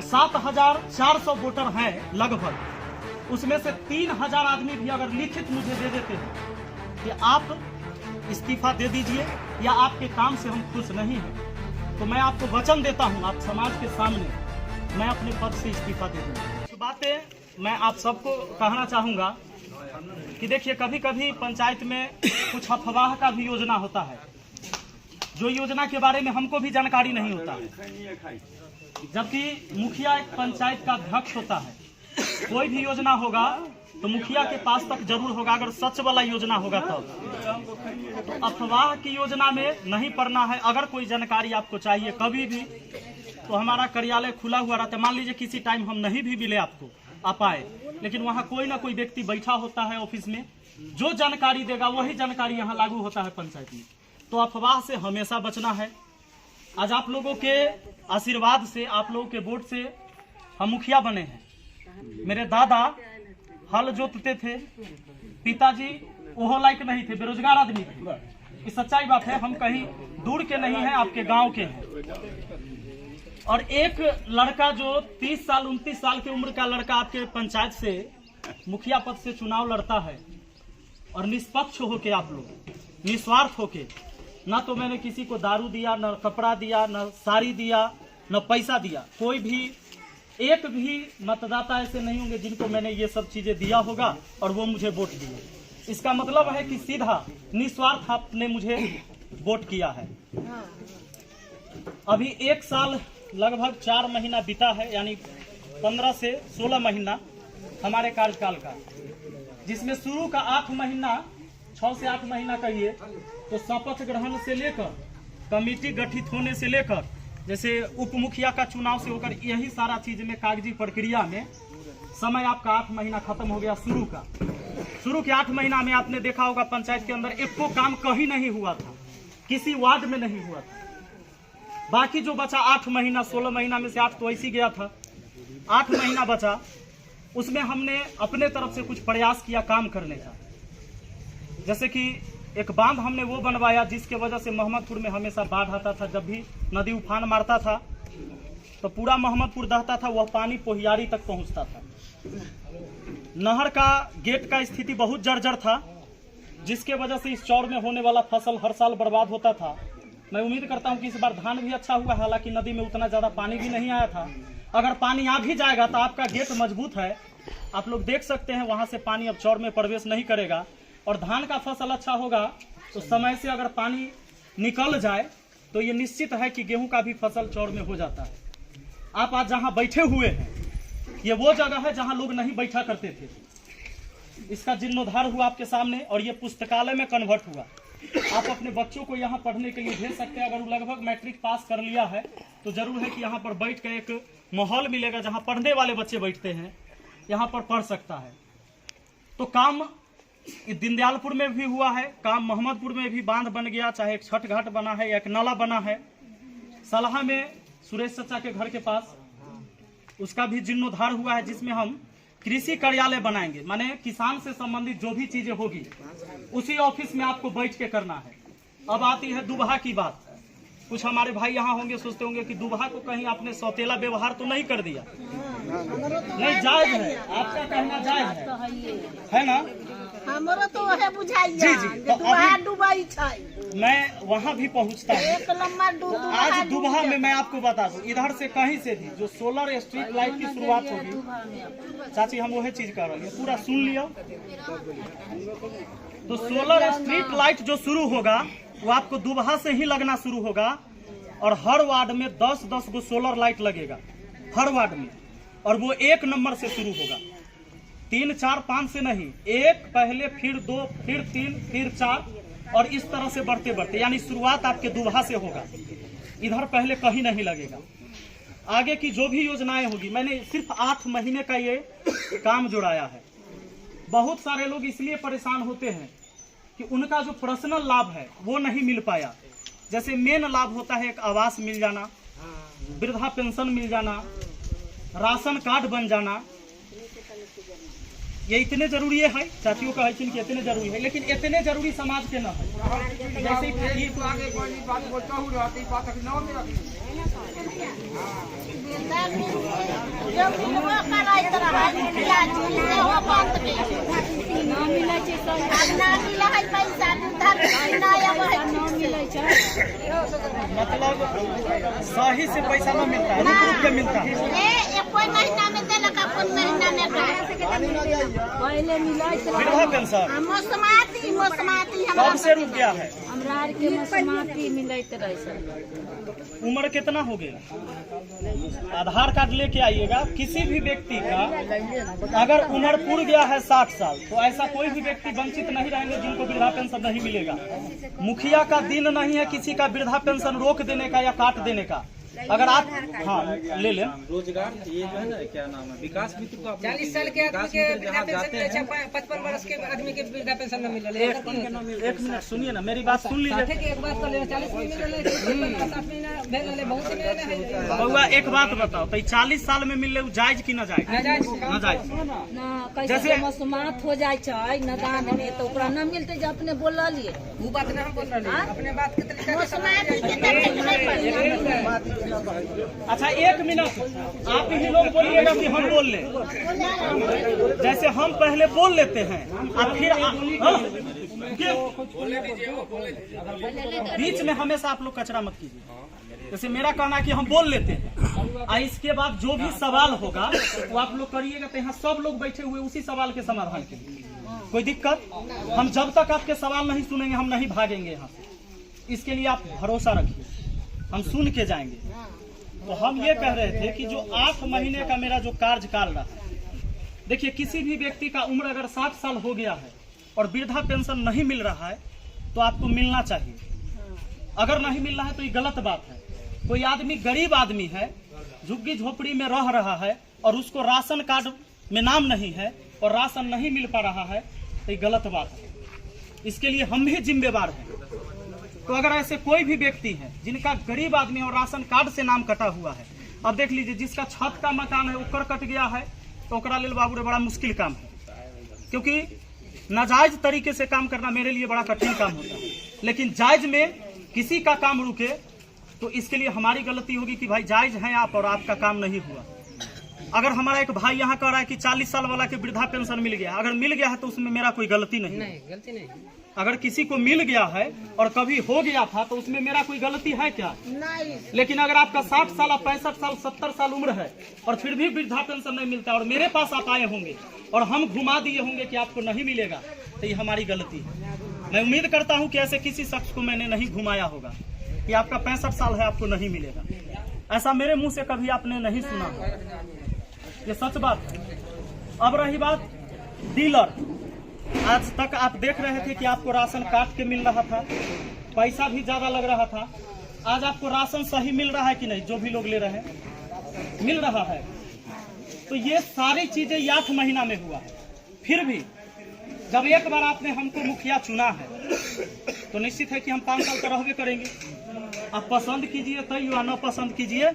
7,400 voter हैं लगभग, उसमें से 3,000 आदमी भी अगर लिखित मुझे दे देते हैं कि आप इस्तीफा दे दीजिए या आपके काम से हम खुश नहीं हैं, तो मैं आपको वचन देता हूं, आप समाज के सामने मैं अपने पद से इस्तीफा दे दूंगा। कुछ बातें मैं आप सबको कहना चाहूंगा कि देखिए, कभी कभी पंचायत में कुछ अफवाह का भी योजना होता है, जो योजना के बारे में हमको भी जानकारी नहीं होता है। जबकि मुखिया एक पंचायत का अध्यक्ष होता है, कोई भी योजना होगा तो मुखिया के पास तक जरूर होगा, अगर सच वाला योजना होगा तो अफवाह की योजना में नहीं पड़ना है। अगर कोई जानकारी आपको चाहिए कभी भी, तो हमारा कार्यालय खुला हुआ रहता है। मान लीजिए किसी टाइम हम नहीं भी मिले आपको, आप आए, लेकिन वहाँ कोई ना कोई व्यक्ति बैठा होता है ऑफिस में, जो जानकारी देगा वही जानकारी यहाँ लागू होता है पंचायत में। तो अफवाह से हमेशा बचना है। आज आप लोगों के आशीर्वाद से, आप लोगों के वोट से हम मुखिया बने हैं। मेरे दादा हल जोतते थे, पिताजी ओहो लायक नहीं थे, बेरोजगार आदमी थे। ये सच्चाई बात है, हम कहीं दूर के नहीं हैं, आपके गांव के हैं। और एक लड़का जो 30 साल 29 साल की उम्र का लड़का आपके पंचायत से मुखिया पद से चुनाव लड़ता है, और निष्पक्ष होके, आप लोग निस्वार्थ होके, ना तो मैंने किसी को दारू दिया, न कपड़ा दिया, न साड़ी दिया, न पैसा दिया। कोई भी एक भी मतदाता ऐसे नहीं होंगे जिनको मैंने ये सब चीजें दिया होगा और वो मुझे वोट दिए। इसका मतलब है कि सीधा निस्वार्थ आपने मुझे वोट किया है। अभी 1 साल लगभग 4 महीना बीता है, यानी 15 से 16 महीना हमारे कार्यकाल का, जिसमें शुरू का 8 महीना, 6 से 8 महीना कहिए तो शपथ ग्रहण से लेकर कमेटी गठित होने से लेकर, जैसे उप मुखिया का चुनाव से होकर, यही सारा चीज में कागजी प्रक्रिया में समय आपका 8 महीना खत्म हो गया। शुरू के 8 महीना में आपने देखा होगा पंचायत के अंदर एक को काम कहीं नहीं हुआ था, किसी वार्ड में नहीं हुआ था। बाकी जो बचा 8 महीना, 16 महीना में से 8 तो ऐसी गया था, 8 महीना बचा, उसमें हमने अपने तरफ से कुछ प्रयास किया काम करने का। जैसे कि एक बांध हमने वो बनवाया जिसके वजह से मोहम्मदपुर में हमेशा बाढ़ आता था। जब भी नदी उफान मारता था तो पूरा मोहम्मदपुर दहता था, वह पानी पोहियारी तक पहुंचता था। नहर का गेट का स्थिति बहुत जर्जर था, जिसके वजह से इस चौड़ में होने वाला फसल हर साल बर्बाद होता था। मैं उम्मीद करता हूं कि इस बार धान भी अच्छा हुआ, हालांकि नदी में उतना ज्यादा पानी भी नहीं आया था। अगर पानी आ भी जाएगा तो आपका गेट मजबूत है, आप लोग देख सकते हैं, वहां से पानी अब चौड़ में प्रवेश नहीं करेगा। और धान का फसल अच्छा होगा तो समय से अगर पानी निकल जाए तो ये निश्चित है कि गेहूं का भी फसल चौड़ में हो जाता है। आप आज जहां बैठे हुए हैं, ये वो जगह है जहां लोग नहीं बैठा करते थे। इसका जीर्णोद्धार हुआ आपके सामने, और ये पुस्तकालय में कन्वर्ट हुआ। आप अपने बच्चों को यहाँ पढ़ने के लिए भेज सकते हैं। अगर वो लगभग मैट्रिक पास कर लिया है तो जरूर है कि यहाँ पर बैठ कर एक माहौल मिलेगा जहाँ पढ़ने वाले बच्चे बैठते हैं, यहाँ पर पढ़ सकता है। तो काम दीनदयालपुर में भी हुआ है, काम मोहम्मदपुर में भी बांध बन गया, चाहे एक छठ घाट बना है या एक नाला बना है। सलाहा में सुरेश चाचा के घर के पास उसका भी जीर्णोद्धार हुआ है, जिसमें हम कृषि कार्यालय बनाएंगे। माने किसान से संबंधित जो भी चीजें होगी उसी ऑफिस में आपको बैठ के करना है। अब आती है दुबहा की बात। कुछ हमारे भाई यहाँ होंगे, सोचते होंगे कि दुबहा को कहीं आपने सौतेला व्यवहार तो नहीं कर दिया। नहीं, जायज है, आपका कहना जायज है ना? हमारा तो है बुझाइए। जी जी, तो डुबाई मैं वहाँ भी पहुँचता हूँ। आज दुबहा में मैं आपको बता दूं, इधर से कहीं से भी जो सोलर स्ट्रीट लाइट की शुरुआत होगी, चाची हम वही चीज कर रहे हैं, पूरा सुन लिया। तो सोलर स्ट्रीट लाइट जो शुरू होगा वो आपको दुबहा से ही लगना शुरू होगा, और हर वार्ड में 10-10 गो सोलर लाइट लगेगा हर वार्ड में, और वो 1 नंबर से शुरू होगा, 3, 4, 5 से नहीं, 1 पहले, फिर 2, फिर 3, फिर 4, और इस तरह से बढ़ते बढ़ते, यानी शुरुआत आपके दुबहा से होगा। इधर पहले कहीं नहीं लगेगा। आगे की जो भी योजनाएं होगी, मैंने सिर्फ 8 महीने का ये काम जुड़ाया है। बहुत सारे लोग इसलिए परेशान होते हैं कि उनका जो पर्सनल लाभ है वो नहीं मिल पाया। जैसे मेन लाभ होता है एक आवास मिल जाना, वृद्धा पेंशन मिल जाना, राशन कार्ड बन जाना, ये इतने जरूरी है। चाचियों का है कि इतने जरूरी है, लेकिन इतने जरूरी समाज के न है। जैसे जो मिलबो कराइत रहै मुखिया जी से हो बंद में ना मिलै छै अब ना मिलै है पैसा उधर ना आबै है ना मिलै छै मतलब सही से पैसा न मिलता है, रुक रुक के मिलता है। कोई महीना में देलक अपन महीना में का पहले मिलै छै वृद्धा पेंशन मौसमाती कब हमरा से रुक गया है? हमरा आर के मौसमाती मिलैत रहे छै। उम्र कितना हो गया? आधार कार्ड लेके आइएगा। किसी भी व्यक्ति का अगर उम्र पूर गया है 60 साल तो ऐसा कोई भी व्यक्ति वंचित नहीं रहेंगे जिनको वृद्धा पेंशन नहीं मिलेगा। मुखिया का दिन नहीं है किसी का वृद्धा पेंशन रोक देने का या काट देने का। अगर आप ले लें रोजगार ये जो है ना क्या नाम है विकास मित्र को 40 साल के आदमी के वृद्धा पेंशन मिले 55 वर्ष के आदमी के वृद्धा पेंशन न मिले। एक मिनट सुनिए ना, मेरी बात सुन लीजिए। एक बात कर ले 40 में मिले 60 महीना भेल ले बहुत मिले है। बउआ एक बात बताओ, तो 40 साल में मिले जायज की न जायज? न जायज। ना कैसे मौसमात हो जाय छै नदान में तो ओकरा न मिलते जे अपने बोललिए वो बात ना हम बोल रहे अपने बात के तरीका से मौसमाती के अच्छा एक मिनट, आप ही लोग बोलिएगा कि हम बोल ले, जैसे हम पहले बोल लेते हैं और फिर बीच में हमेशा आप लोग कचरा मत कीजिए। जैसे मेरा कहना है कि हम बोल लेते हैं और इसके बाद जो भी सवाल होगा वो आप लोग करिएगा। तो यहाँ सब लोग बैठे हुए उसी सवाल के समाधान के लिए, कोई दिक्कत? हम जब तक आपके सवाल नहीं सुनेंगे हम नहीं भागेंगे यहाँ से। इसके लिए आप भरोसा रखिए, हम सुन के जाएंगे। तो हम ये कह रहे थे कि जो 8 महीने का मेरा जो कार्यकाल रहा, देखिए किसी भी व्यक्ति का उम्र अगर 60 साल हो गया है और वृद्धा पेंशन नहीं मिल रहा है तो आपको मिलना चाहिए। अगर नहीं मिल रहा है तो ये गलत बात है। कोई आदमी गरीब आदमी है, झुग्गी झोपड़ी में रह रहा है और उसको राशन कार्ड में नाम नहीं है और राशन नहीं मिल पा रहा है तो ये गलत बात है। इसके लिए हम भी जिम्मेवार हैं। तो अगर ऐसे कोई भी व्यक्ति है जिनका गरीब आदमी और राशन कार्ड से नाम कटा हुआ है, अब देख लीजिए जिसका छत का मकान है ऊपर कट गया है तो ओकरा लेल बाबू रे बड़ा मुश्किल काम है, क्योंकि नाजायज तरीके से काम करना मेरे लिए बड़ा कठिन काम होता है। लेकिन जायज में किसी का काम रुके तो इसके लिए हमारी गलती होगी कि भाई जायज हैं आप और आपका काम नहीं हुआ। अगर हमारा एक भाई यहाँ कह रहा है कि 40 साल वाला के वृद्धा पेंशन मिल गया, अगर मिल गया है तो उसमें मेरा कोई गलती नहीं है। गलती नहीं। अगर किसी को मिल गया है और कभी हो गया था तो उसमें मेरा कोई गलती है क्या? नहीं। लेकिन अगर आपका 60 साल 65 साल 70 साल उम्र है और फिर भी वृद्धा पेंशन नहीं मिलता और मेरे पास आप आए होंगे और हम घुमा दिए होंगे कि आपको नहीं मिलेगा तो ये हमारी गलती है। मैं उम्मीद करता हूं कि ऐसे किसी शख्स को मैंने नहीं घुमाया होगा कि आपका 65 साल है आपको नहीं मिलेगा। ऐसा मेरे मुंह से कभी आपने नहीं सुना होगा, ये सच बात है। अब रही बात डीलर, आज तक आप देख रहे थे कि आपको राशन काट के मिल रहा था, पैसा भी ज्यादा लग रहा था। आज आपको राशन सही मिल रहा है कि नहीं? जो भी लोग ले रहे हैं मिल रहा है। तो ये सारी चीजें 8 महीना में हुआ है। फिर भी जब एक बार आपने हमको मुखिया चुना है तो निश्चित है कि हम 5 साल तो रहबे करेंगे। आप पसंद कीजिए तय या न पसंद कीजिए,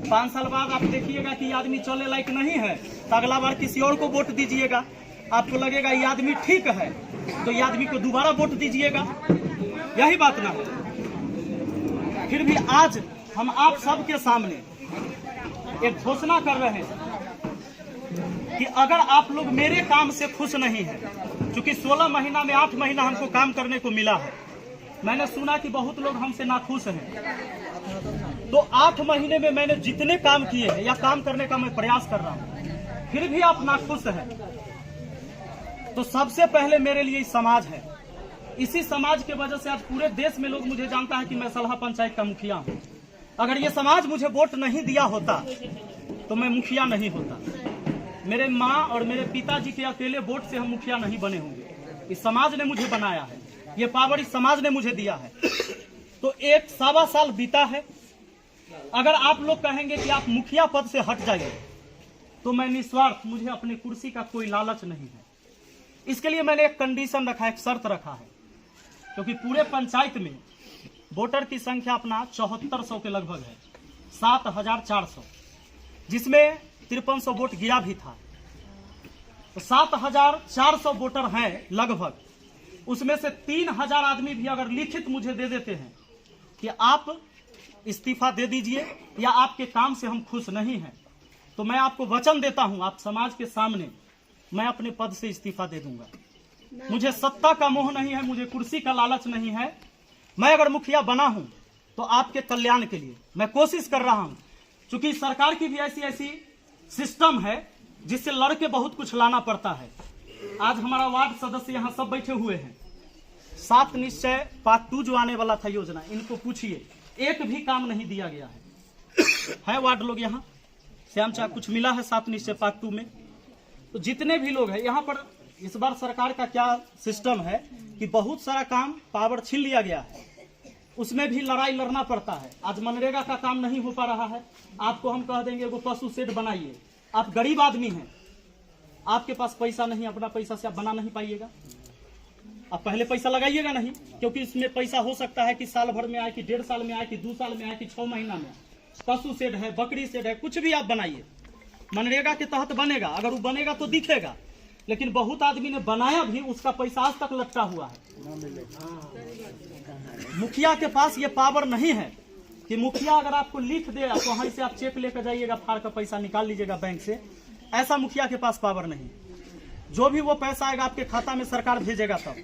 5 साल बाद आप देखिएगा कि आदमी चले लायक नहीं है तो अगला बार किसी और को वोट दीजिएगा। आपको लगेगा ये आदमी ठीक है तो ये आदमी को दोबारा वोट दीजिएगा। यही बात ना है। फिर भी आज हम आप सबके सामने एक घोषणा कर रहे हैं कि अगर आप लोग मेरे काम से खुश नहीं हैं, क्योंकि 16 महीना में 8 महीना हमको काम करने को मिला है, मैंने सुना कि बहुत लोग हमसे नाखुश हैं, तो 8 महीने में मैंने जितने काम किए हैं या काम करने का मैं प्रयास कर रहा हूं, फिर भी आप नाखुश हैं, तो सबसे पहले मेरे लिए समाज है। इसी समाज के वजह से आज पूरे देश में लोग मुझे जानता है कि मैं सलहा पंचायत का मुखिया हूं। अगर ये समाज मुझे वोट नहीं दिया होता तो मैं मुखिया नहीं होता। मेरे माँ और मेरे पिताजी के अकेले वोट से हम मुखिया नहीं बने होंगे। इस समाज ने मुझे बनाया है, ये पावर इस समाज ने मुझे दिया है। तो 1 साल बीता है। अगर आप लोग कहेंगे कि आप मुखिया पद से हट जाइए तो मैं निस्वार्थ, मुझे अपनी कुर्सी का कोई लालच नहीं है। इसके लिए मैंने एक कंडीशन रखा है, एक शर्त रखा है, क्योंकि पूरे पंचायत में वोटर की संख्या अपना 7400 के लगभग है, 7400, जिसमें 5300 वोट गिरा भी था। तो 7400 वोटर हैं लगभग। उसमें से 3000 आदमी भी अगर लिखित मुझे दे देते हैं कि आप इस्तीफा दे दीजिए या आपके काम से हम खुश नहीं हैं, तो मैं आपको वचन देता हूं, आप समाज के सामने, मैं अपने पद से इस्तीफा दे दूंगा। मुझे सत्ता का मोह नहीं है, मुझे कुर्सी का लालच नहीं है। मैं अगर मुखिया बना हूं तो आपके कल्याण के लिए मैं कोशिश कर रहा हूं। क्योंकि सरकार की भी ऐसी ऐसी सिस्टम है जिससे लड़के बहुत कुछ लाना पड़ता है। आज हमारा वार्ड सदस्य यहाँ सब बैठे हुए हैं। 7 निश्चय पार्ट 2 जो आने वाला था योजना, इनको पूछिए, एक भी काम नहीं दिया गया है वार्ड लोग यहाँ? श्याम चाह कुछ मिला है 7 निश्चय पार्ट 2 में? तो जितने भी लोग हैं यहाँ पर, इस बार सरकार का क्या सिस्टम है कि बहुत सारा काम पावर छीन लिया गया है, उसमें भी लड़ाई लड़ना पड़ता है। आज मनरेगा का काम नहीं हो पा रहा है, आपको हम कह देंगे वो पशु शेड बनाइए। आप गरीब आदमी हैं, आपके पास पैसा नहीं, अपना पैसा से आप बना नहीं पाइएगा। आप पहले पैसा लगाइएगा नहीं, क्योंकि इसमें पैसा हो सकता है कि साल भर में आए, कि 1.5 साल में आए, कि 2 साल में आए, कि 6 महीना में आए। पशु शेड है, बकरी शेड है, कुछ भी आप बनाइए, मनरेगा के तहत बनेगा। अगर वो बनेगा तो दिखेगा, लेकिन बहुत आदमी ने बनाया भी, उसका पैसा आज तक लटका हुआ है। मुखिया के पास ये पावर नहीं है कि मुखिया अगर आपको लिख दे तो वहीं से आप चेक लेकर जाइएगा, फाड़ का पैसा निकाल लीजिएगा बैंक से। ऐसा मुखिया के पास पावर नहीं। जो भी वो पैसा आएगा आपके खाता में सरकार भेजेगा तब।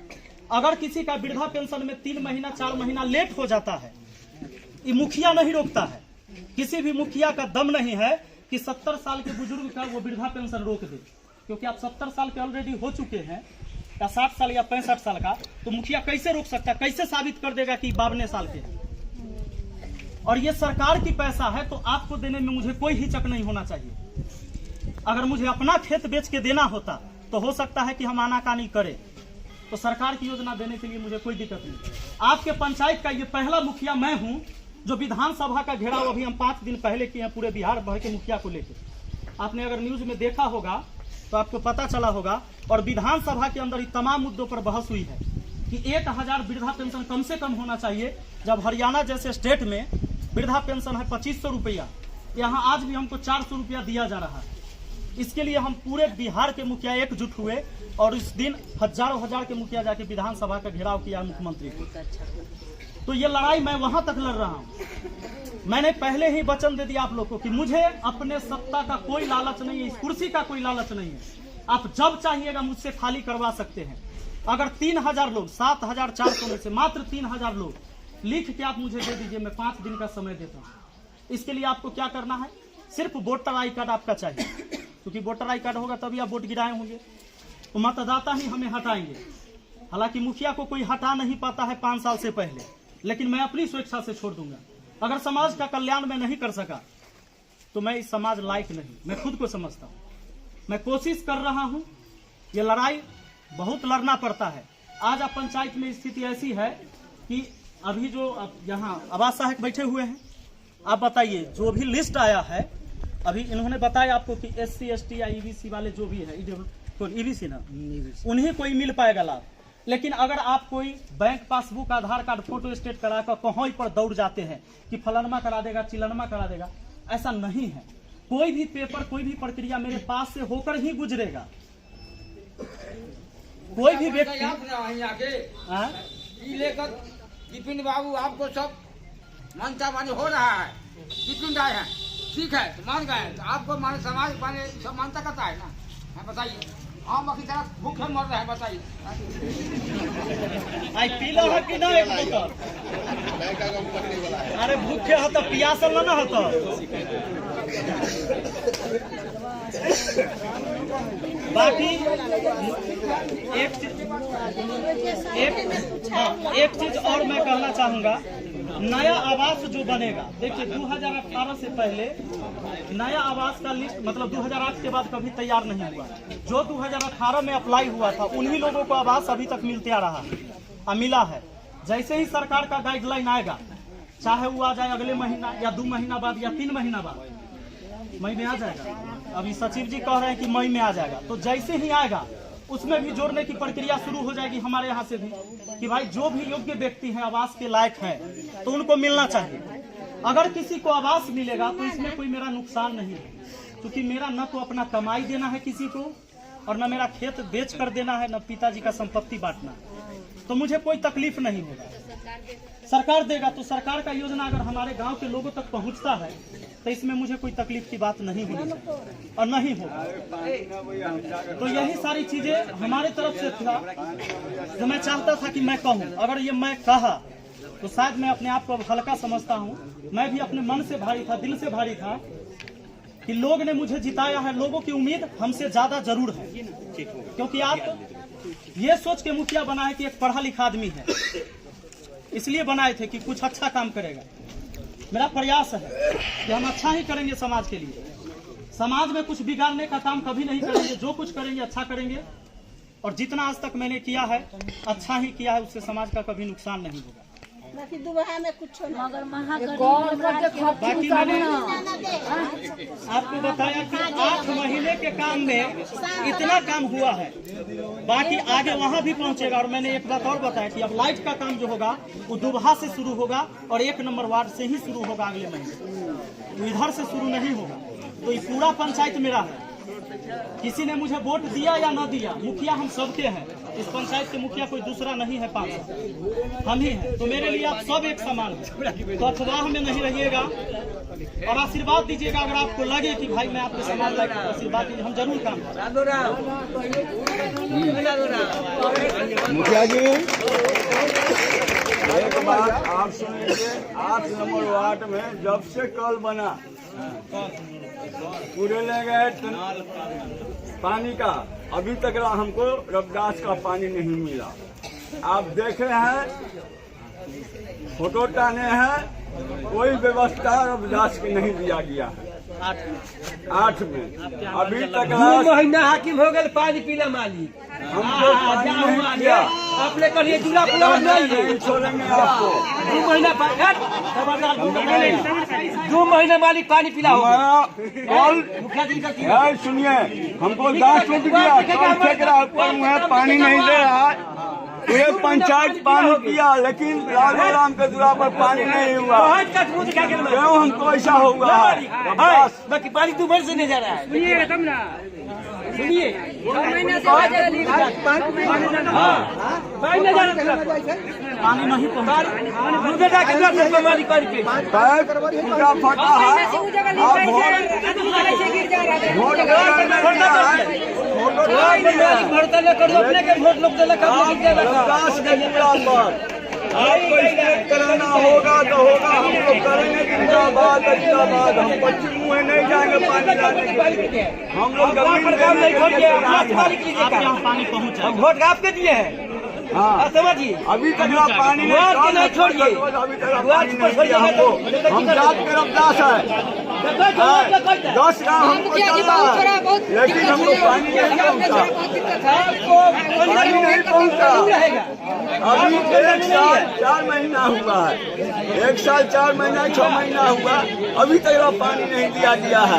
अगर किसी का वृद्धा पेंशन में 3 महीना 4 महीना लेट हो जाता है, ये मुखिया नहीं रोकता है। किसी भी मुखिया का दम नहीं है कि 70 साल के बुजुर्ग का वो वृद्धा पेंशन रोक दे, क्योंकि आप 70 साल के ऑलरेडी हो चुके हैं, या 60 साल या 65 साल का, तो मुखिया कैसे रोक सकता है? कैसे साबित कर देगा कि 52 साल के हैं? और ये सरकार की पैसा है, तो आपको देने में मुझे कोई हिचक नहीं होना चाहिए। अगर मुझे अपना खेत बेच के देना होता तो हो सकता है कि हम आनाकानी करें, तो सरकार की योजना देने के लिए मुझे कोई दिक्कत नहीं। आपके पंचायत का ये पहला मुखिया मैं हूं जो विधानसभा का घेराव अभी हम 5 दिन पहले किए हैं, पूरे बिहार भर के मुखिया को लेकर। आपने अगर न्यूज में देखा होगा तो आपको पता चला होगा। और विधानसभा के अंदर तमाम मुद्दों पर बहस हुई है कि 1000 वृद्धा पेंशन कम से कम होना चाहिए, जब हरियाणा जैसे स्टेट में वृद्धा पेंशन है 2500 रुपया, यहाँ आज भी हमको 400 रुपया दिया जा रहा है। इसके लिए हम पूरे बिहार के मुखिया एकजुट हुए और इस दिन हजारों हजार के मुखिया जाके विधानसभा का घेराव किया मुख्यमंत्री को। तो ये लड़ाई मैं वहां तक लड़ रहा हूं। मैंने पहले ही वचन दे दिया आप लोग को कि मुझे अपने सत्ता का कोई लालच नहीं है, इस कुर्सी का कोई लालच नहीं है। आप जब चाहिएगा मुझसे खाली करवा सकते हैं। अगर 3000 लोग, 7400 में से मात्र 3000 लोग लिख के आप मुझे दे दीजिए, मैं 5 दिन का समय देता हूँ। इसके लिए आपको क्या करना है? सिर्फ वोटर आई कार्ड आपका चाहिए, क्योंकि वोटर आई कार्ड होगा तभी आप वोट गिराए होंगे। तो मतदाता ही हमें हटाएंगे। हालांकि मुखिया को कोई हटा नहीं पाता है 5 साल से पहले, लेकिन मैं अपनी स्वेच्छा से छोड़ दूंगा। अगर समाज का कल्याण मैं नहीं कर सका तो मैं इस समाज लायक नहीं, मैं खुद को समझता हूँ। मैं कोशिश कर रहा हूँ। ये लड़ाई बहुत लड़ना पड़ता है। आज आप पंचायत में स्थिति ऐसी है कि अभी जो यहाँ आवास सहायक बैठे हुए हैं, आप बताइए, जो भी लिस्ट आया है अभी इन्होंने बताया आपको कि SC ST या EBC वाले जो भी है, EBC ना, उन्हें कोई मिल पाएगा लाभ। लेकिन अगर आप कोई बैंक पासबुक, आधार कार्ड, फोटो स्टेट करा कर कहीं पर दौड़ जाते हैं कि फलानमा करा देगा, चिलनमा करा देगा, ऐसा नहीं है। कोई भी पेपर, कोई भी प्रक्रिया मेरे पास से होकर ही गुजरेगा। कोई भी व्यक्ति लेकर विपिन बाबू आपको सब मानता मानी हो रहा है, विपिन राय है, ठीक है, तो मान गए, तो आपको माने समाज माने सब मानता करता है ना? बताइए, हम अभी तरह भूखे मर रहे हैं, बताइए। आई पीला है कि ना एक बोतल? अरे भूखे हो तो पियासल ना हो तो। बाकी एक चीज और मैं कहना चाहूंगा, नया आवास जो बनेगा, देखिए 2018 से पहले नया आवास का लिस्ट, मतलब 2008 के बाद कभी तैयार नहीं हुआ। जो 2018 में अप्लाई हुआ था उन्हीं लोगों को आवास अभी तक मिलते आ रहा है, मिला है। जैसे ही सरकार का गाइडलाइन आएगा, चाहे वो आ जाए अगले महीना या 2 महीना बाद या 3 महीना बाद, मई में आ जाएगा। अभी सचिव जी कह रहे हैं कि मई में आ जाएगा। तो जैसे ही आएगा उसमें भी जोड़ने की प्रक्रिया शुरू हो जाएगी हमारे यहाँ से भी, कि भाई जो भी योग्य व्यक्ति हैं, आवास के लायक हैं, तो उनको मिलना चाहिए। अगर किसी को आवास मिलेगा तो इसमें कोई मेरा नुकसान नहीं है, क्योंकि मेरा न तो अपना कमाई देना है किसी को, और न मेरा खेत बेच कर देना है, न पिताजी का संपत्ति बांटना है। तो मुझे कोई तकलीफ नहीं होगा। सरकार देगा तो सरकार का योजना अगर हमारे गाँव के लोगों तक पहुँचता है तो इसमें मुझे कोई तकलीफ की बात नहीं होनी चाहिए और नहीं होगा। तो यही सारी चीजें हमारे तरफ से था जो मैं चाहता था कि मैं कहूँ। अगर ये मैं कहा तो शायद मैं अपने आप को अब हल्का समझता हूँ। मैं भी अपने मन से भारी था, दिल से भारी था कि लोग ने मुझे जिताया है। लोगों की उम्मीद हमसे ज्यादा जरूर है, क्योंकि आप ये सोच के मुखिया बनाए कि एक पढ़ा लिखा आदमी है, इसलिए बनाए थे कि कुछ अच्छा काम करेगा। मेरा प्रयास है कि हम अच्छा ही करेंगे समाज के लिए। समाज में कुछ बिगाड़ने का काम कभी नहीं करेंगे। जो कुछ करेंगे अच्छा करेंगे, और जितना आज तक मैंने किया है अच्छा ही किया है, उससे समाज का कभी नुकसान नहीं होगा। बाकी दुबहा में कुछ मगर बाकी मैंने आपको बताया कि 8 महीने के काम में इतना काम हुआ है, बाकी आगे वहाँ भी पहुँचेगा। और मैंने एक बात और बताया कि अब लाइट का काम जो होगा वो दुबहा से शुरू होगा और 1 नंबर वार्ड से ही शुरू होगा अगले महीने, तो इधर से शुरू नहीं होगा। तो ये पूरा पंचायत मेरा है। किसी ने मुझे वोट दिया या न दिया, मुखिया हम सबके हैं। इस पंचायत के मुखिया कोई दूसरा नहीं है, 5 हम ही हैं। तो मेरे लिए आप सब एक समान हैं। तो अफवाह में नहीं रहिएगा और आशीर्वाद दीजिएगा। अगर आपको लगे कि भाई मैं आपके समान लायक हूं, आशीर्वाद दीजिए, हम जरूर काम करेंगे। मुखिया जी एक बात आप सुनिए। 8 नंबर वार्ड में जब से कल बना पूरे ले गए पानी का, अभी तक हमको रविदास का पानी नहीं मिला। आप देखे हैं, फोटो टाने हैं, कोई व्यवस्था रविदास की नहीं दिया गया है। 8 में अभी तक 2 महीना हाकिम हो गए, पानी पीला मालिक हमको पानी नहीं दिया। अपने करिए दूल्हा पुलाव नहीं छोड़ेंगे आपको। 2 महीना 2 महीना मालिक पानी पिला मुखिया जी का सुनिए, हमको दास टूट गया, ठेकेदार ऊपर पानी नहीं दे रहा है। ये पंचायत पानी किया, लेकिन राम के दूरा पर पानी नहीं हुआ। क्यों हमको ऐसा होगा? बाकी पानी 2 महीने से नहीं जा रहा है। सुनिए तब ना, सुनिए पानी नहीं पहुँचा। फटा है, आपको स्टेट कराना होगा तो होगा, हम लोग करेंगे। जिंदाबाद जिंदाबाद। हम पश्चिम मुँह नहीं जाएंगे पानी लाने के लिए। हम लोग पानी पहुँचा, वोट आपके दिए हैं। हाँ समझिए, अभी तक पानी नहीं छोड़िए। अभी तक पानी नहीं दिया हमको। हम जात के रविदास है, 10 गाँव हमको चलना है, लेकिन हमको पानी नहीं पहुँचा। पानी नहीं पहुँचा। अभी 1 साल 4 महीना हुआ है। 1 साल 4 महीना 6 महीना हुआ, अभी तक पानी नहीं दिया है।